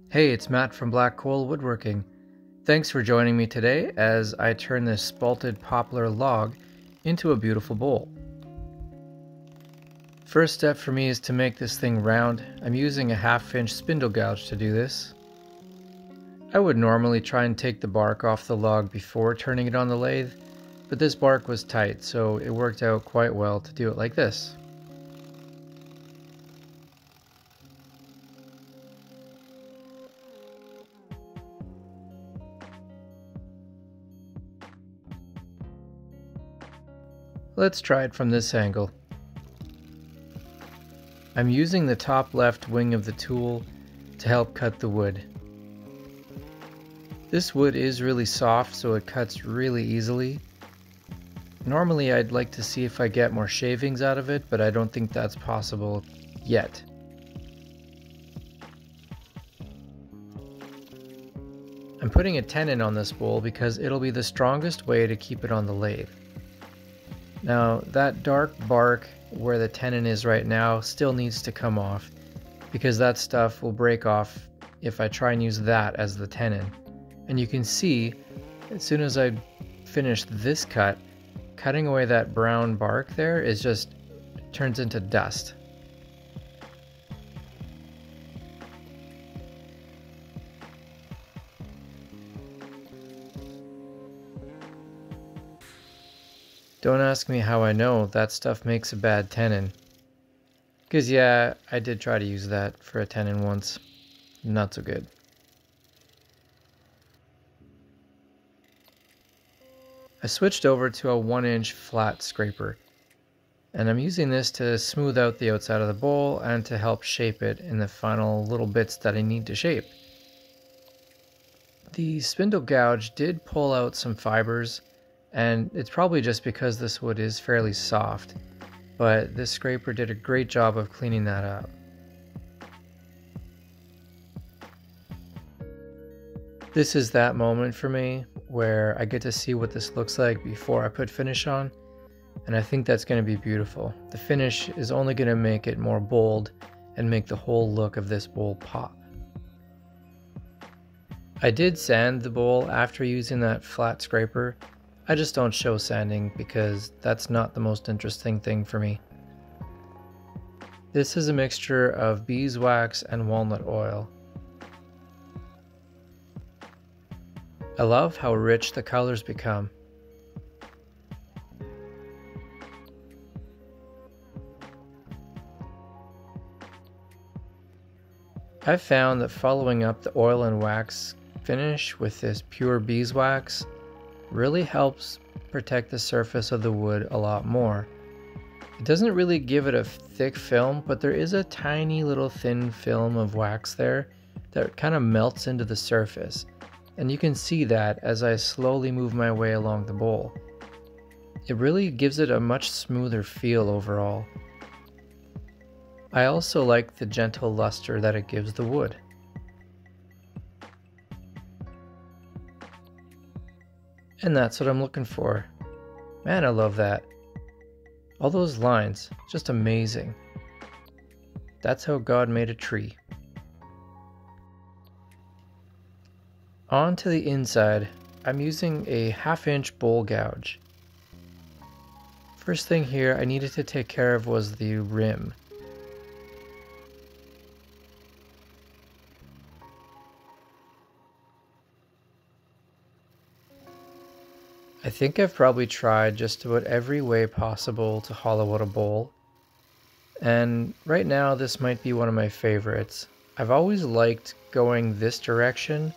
Hey, it's Matt from Black Coal Woodworking. Thanks for joining me today as I turn this spalted poplar log into a beautiful bowl. First step for me is to make this thing round. I'm using a 1/2-inch spindle gouge to do this. I would normally try and take the bark off the log before turning it on the lathe, but this bark was tight, so it worked out quite well to do it like this. Let's try it from this angle. I'm using the top left wing of the tool to help cut the wood. This wood is really soft, so it cuts really easily. Normally I'd like to see if I get more shavings out of it, but I don't think that's possible yet. I'm putting a tenon on this bowl because it'll be the strongest way to keep it on the lathe. Now that dark bark where the tenon is right now still needs to come off because that stuff will break off if I try and use that as the tenon. And you can see as soon as I finish this cut, cutting away that brown bark there is just turns into dust. Don't ask me how I know that stuff makes a bad tenon. Because yeah, I did try to use that for a tenon once. Not so good. I switched over to a 1-inch flat scraper. And I'm using this to smooth out the outside of the bowl and to help shape it in the final little bits that I need to shape. The spindle gouge did pull out some fibers, and it's probably just because this wood is fairly soft, but this scraper did a great job of cleaning that up. This is that moment for me where I get to see what this looks like before I put finish on, and I think that's going to be beautiful. The finish is only going to make it more bold and make the whole look of this bowl pop. I did sand the bowl after using that flat scraper. I just don't show sanding because that's not the most interesting thing for me. This is a mixture of beeswax and walnut oil. I love how rich the colors become. I've found that following up the oil and wax finish with this pure beeswax really helps protect the surface of the wood a lot more. It doesn't really give it a thick film, but there is a tiny little thin film of wax there that kind of melts into the surface, and you can see that as I slowly move my way along the bowl. It really gives it a much smoother feel overall. I also like the gentle luster that it gives the wood. And that's what I'm looking for. Man, I love that. All those lines, just amazing. That's how God made a tree. On to the inside, I'm using a 1/2-inch bowl gouge. First thing here I needed to take care of was the rim. I think I've probably tried just about every way possible to hollow out a bowl, and right now this might be one of my favorites. I've always liked going this direction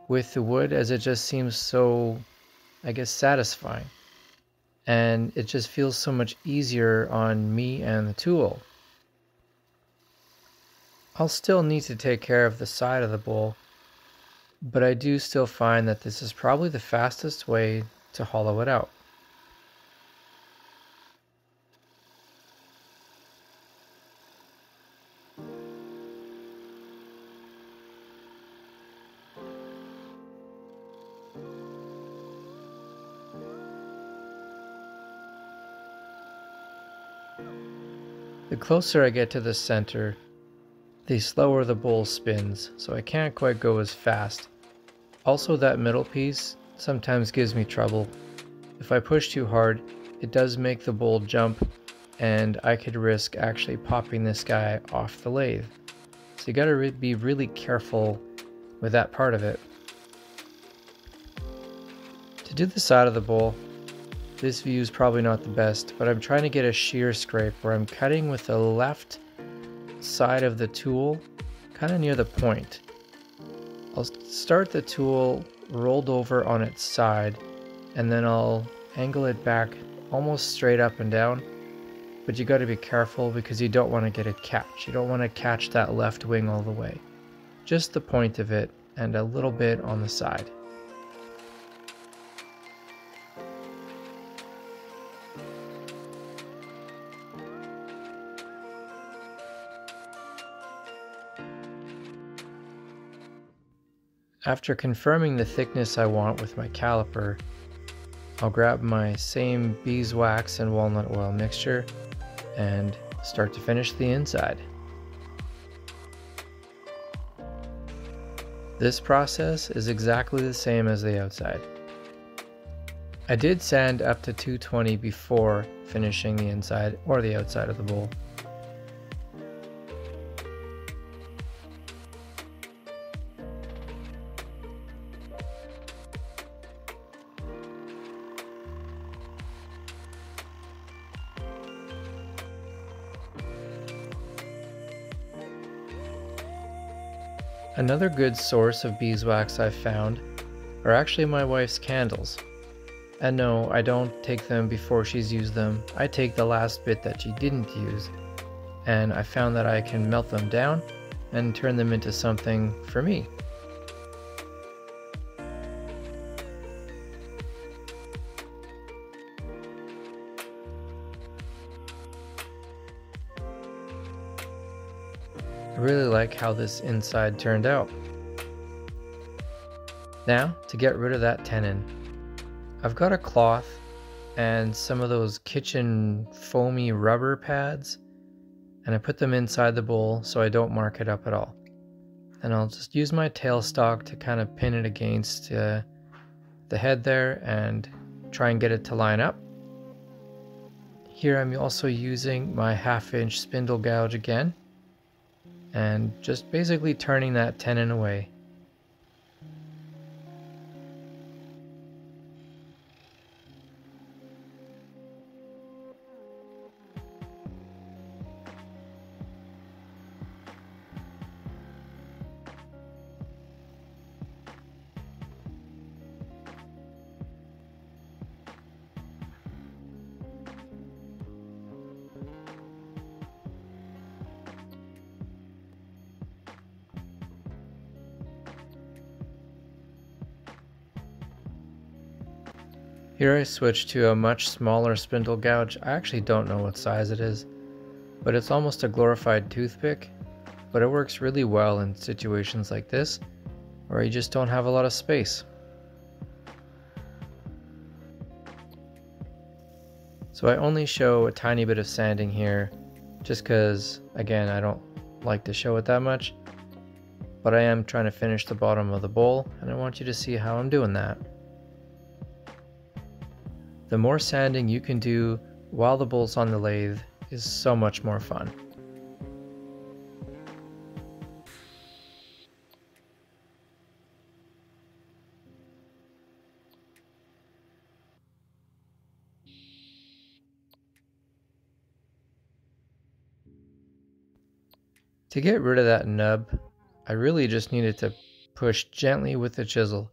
with the wood as it just seems so, I guess, satisfying, and it just feels so much easier on me and the tool. I'll still need to take care of the side of the bowl, but I do still find that this is probably the fastest way to hollow it out. The closer I get to the center, the slower the bowl spins, so I can't quite go as fast. Also, that middle piece sometimes gives me trouble. If I push too hard, it does make the bowl jump, and I could risk actually popping this guy off the lathe. So you gotta be really careful with that part of it. To do the side of the bowl, this view is probably not the best, but I'm trying to get a shear scrape where I'm cutting with the left side of the tool, kind of near the point. I'll start the tool rolled over on its side, and then I'll angle it back almost straight up and down. But you got to be careful because you don't want to get a catch. You don't want to catch that left wing all the way. Just the point of it and a little bit on the side. After confirming the thickness I want with my caliper, I'll grab my same beeswax and walnut oil mixture and start to finish the inside. This process is exactly the same as the outside. I did sand up to 220 before finishing the inside or the outside of the bowl. Another good source of beeswax I've found are actually my wife's candles. And no, I don't take them before she's used them. I take the last bit that she didn't use, and I found that I can melt them down and turn them into something for me. I really like how this inside turned out. Now, to get rid of that tenon, I've got a cloth and some of those kitchen foamy rubber pads, and I put them inside the bowl so I don't mark it up at all. And I'll just use my tailstock to kind of pin it against the head there and try and get it to line up. Here I'm also using my 1/2-inch spindle gouge again, and just basically turning that tenon away. Here I switched to a much smaller spindle gouge. I actually don't know what size it is, but it's almost a glorified toothpick, but it works really well in situations like this, where you just don't have a lot of space. So I only show a tiny bit of sanding here, just because, again, I don't like to show it that much, but I am trying to finish the bottom of the bowl, and I want you to see how I'm doing that. The more sanding you can do while the bowl's on the lathe is so much more fun. To get rid of that nub, I really just needed to push gently with the chisel.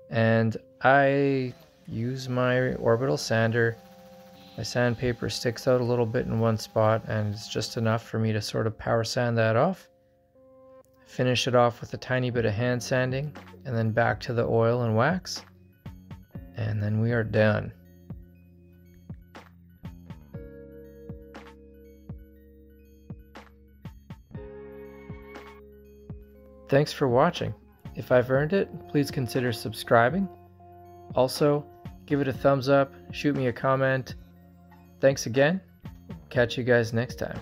And I use my orbital sander. My sandpaper sticks out a little bit in one spot, and it's just enough for me to sort of power sand that off. Finish it off with a tiny bit of hand sanding, and then back to the oil and wax. And then we are done. Thanks for watching. If I've earned it, please consider subscribing. Also, give it a thumbs up, shoot me a comment. Thanks again. Catch you guys next time.